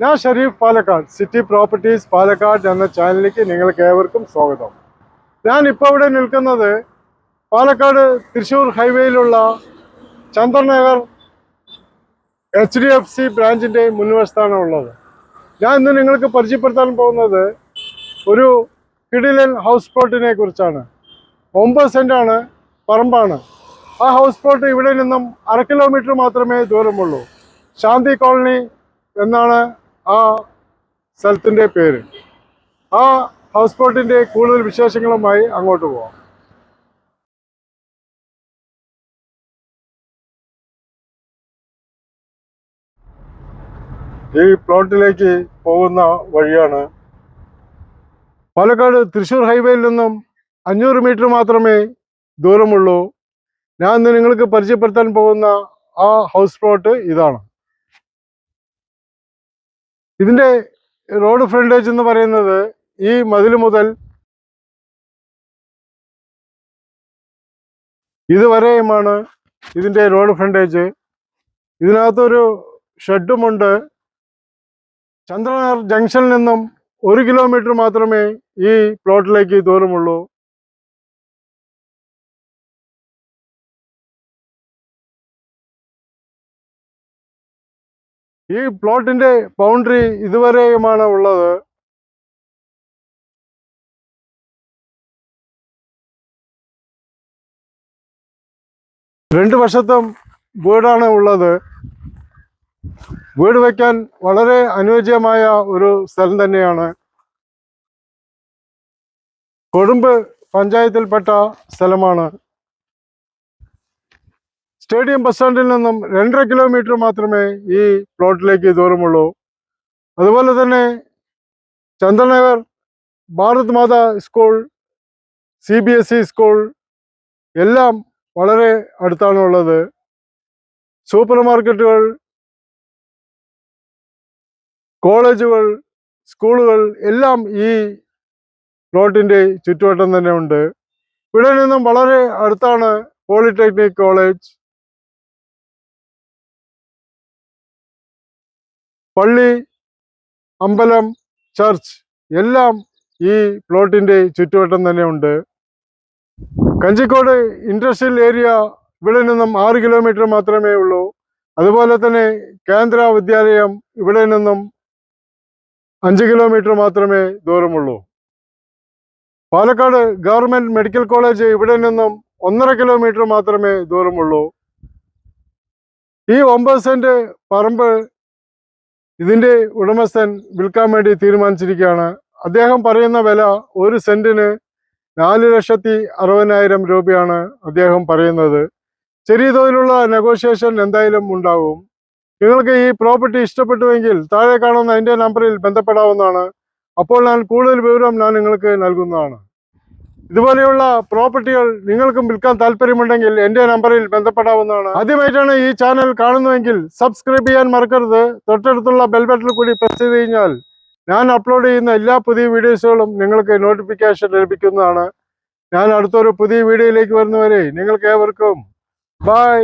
ഞാൻ Sharif Palakkad, city properties Palakkad എന്ന ചാനലിലേക്ക് നിങ്ങൾക്ക് ഏവർക്കും സ്വാഗതം. ഞാൻ ഇപ്പോൾ ഇവിടെ നിൽക്കുന്നത് പാലക്കാട് തൃശ്ശൂർ ഹൈവേയിലുള്ള ചന്ദ്രനഗർ HDFC ബ്രാഞ്ചിൻ്റെ മുൻവശത്താണ് ഉള്ളത്. ഞാൻ ഇന്ന് നിങ്ങൾക്ക് പരിചയപ്പെടുത്താൻ പോകുന്നത് ഒരു കിടിലൻ ഹൗസ് പ്ലോട്ടിനെ കുറിച്ചാണ്. 9 സെൻറ്റാണ്, പറമ്പാണ്. ആ ഹൗസ് പ്ലോട്ട് ഇവിടെ നിന്നും 1/2 കിലോമീറ്റർ മാത്രമേ ദൂരമുള്ളൂ. ശാന്തി കോളനി എന്നാണ് ആ സ്ഥലത്തിൻ്റെ പേര്. ആ ഹൗസ് ബോട്ടിൻ്റെ കൂടുതൽ വിശേഷങ്ങളുമായി അങ്ങോട്ട് പോവാം. ഈ പ്ലോട്ടിലേക്ക് പോകുന്ന വഴിയാണ്. പാലക്കാട് തൃശ്ശൂർ ഹൈവേയിൽ നിന്നും 500 മീറ്റർ മാത്രമേ ദൂരമുള്ളൂ. ഞാൻ ഇന്ന് നിങ്ങൾക്ക് പരിചയപ്പെടുത്താൻ പോകുന്ന ആ ഹൗസ് പ്ലോട്ട് ഇതാണ്. ഇതിൻ്റെ റോഡ് ഫ്രണ്ടേജ് എന്ന് പറയുന്നത് ഈ മതിൽ മുതൽ ഇതുവരെയുമാണ് ഇതിൻ്റെ റോഡ് ഫ്രണ്ടേജ്. ഇതിനകത്തൊരു ഷെഡുമുണ്ട്. ചന്ദ്രനഗർ ജംഗ്ഷനിൽ നിന്നും 1 കിലോമീറ്റർ മാത്രമേ ഈ പ്ലോട്ടിലേക്ക് ദൂരമുള്ളൂ. ഈ പ്ലോട്ടിൻ്റെ ബൗണ്ടറി ഇതുവരെയുമാണ് ഉള്ളത്. രണ്ട് വശത്തും വീടാണ് ഉള്ളത്. വീട് വയ്ക്കാൻ വളരെ അനുയോജ്യമായ ഒരു സ്ഥലം തന്നെയാണ്. കൊടുമ്പ് പഞ്ചായത്തിൽപ്പെട്ട സ്ഥലമാണ്. സ്റ്റേഡിയം ബസ് സ്റ്റാൻഡിൽ നിന്നും 2.5 കിലോമീറ്റർ മാത്രമേ ഈ പ്ലോട്ടിലേക്ക് ദൂരമുള്ളൂ. അതുപോലെ തന്നെ Chandranagar Bharat Mata school, CBSE school എല്ലാം വളരെ അടുത്താണ് ഉള്ളത്. സൂപ്പർ മാർക്കറ്റുകൾ, കോളേജുകൾ, സ്കൂളുകൾ എല്ലാം ഈ പ്ലോട്ടിൻ്റെ ചുറ്റുവട്ടം തന്നെ ഉണ്ട്. ഇവിടെ നിന്നും വളരെ അടുത്താണ് പോളിടെക്നിക് കോളേജ്, പള്ളി, അമ്പലം, ചർച്ച് എല്ലാം ഈ പ്ലോട്ടിൻ്റെ ചുറ്റുവട്ടം തന്നെ ഉണ്ട്. കഞ്ചിക്കോട് ഇൻഡസ്ട്രിയൽ ഏരിയ ഇവിടെ നിന്നും 6 കിലോമീറ്റർ മാത്രമേ ഉള്ളൂ. അതുപോലെ തന്നെ കേന്ദ്ര വിദ്യാലയം ഇവിടെ നിന്നും 5 കിലോമീറ്റർ മാത്രമേ ദൂരമുള്ളൂ. പാലക്കാട് ഗവൺമെൻറ് മെഡിക്കൽ കോളേജ് ഇവിടെ നിന്നും 1.5 കിലോമീറ്റർ മാത്രമേ ദൂരമുള്ളൂ. ഈ 9 സെൻറ്റ് പറമ്പ് ഇതിൻ്റെ ഉടമസ്ഥൻ വിൽക്കാൻ വേണ്ടി തീരുമാനിച്ചിരിക്കുകയാണ്. അദ്ദേഹം പറയുന്ന വില 1 സെൻറ്റിന് 4,60,000 രൂപയാണ് അദ്ദേഹം പറയുന്നത്. ചെറിയ തോതിലുള്ള നെഗോഷിയേഷൻ എന്തായാലും ഉണ്ടാകും. നിങ്ങൾക്ക് ഈ പ്രോപ്പർട്ടി ഇഷ്ടപ്പെട്ടുവെങ്കിൽ താഴെ കാണുന്ന എൻ്റെ നമ്പറിൽ ബന്ധപ്പെടാവുന്നതാണ്. അപ്പോൾ ഞാൻ കൂടുതൽ വിവരം നിങ്ങൾക്ക് നൽകുന്നതാണ്. ഇതുപോലെയുള്ള പ്രോപ്പർട്ടികൾ നിങ്ങൾക്കും വിൽക്കാൻ താല്പര്യമുണ്ടെങ്കിൽ എൻ്റെ നമ്പറിൽ ബന്ധപ്പെടാവുന്നതാണ്. ആദ്യമായിട്ടാണ് ഈ ചാനൽ കാണുന്നതെങ്കിൽ സബ്സ്ക്രൈബ് ചെയ്യാൻ മറക്കരുത്. തൊട്ടടുത്തുള്ള ബെൽ ബട്ടൺ കൂടി പ്രസ് ചെയ്ത് കഴിഞ്ഞാൽ ഞാൻ അപ്ലോഡ് ചെയ്യുന്ന എല്ലാ പുതിയ വീഡിയോസുകളും നിങ്ങൾക്ക് നോട്ടിഫിക്കേഷൻ ലഭിക്കുന്നതാണ്. ഞാൻ അടുത്തൊരു പുതിയ വീഡിയോയിലേക്ക് വരുന്നവരെ നിങ്ങൾക്ക് ഏവർക്കും ബൈ.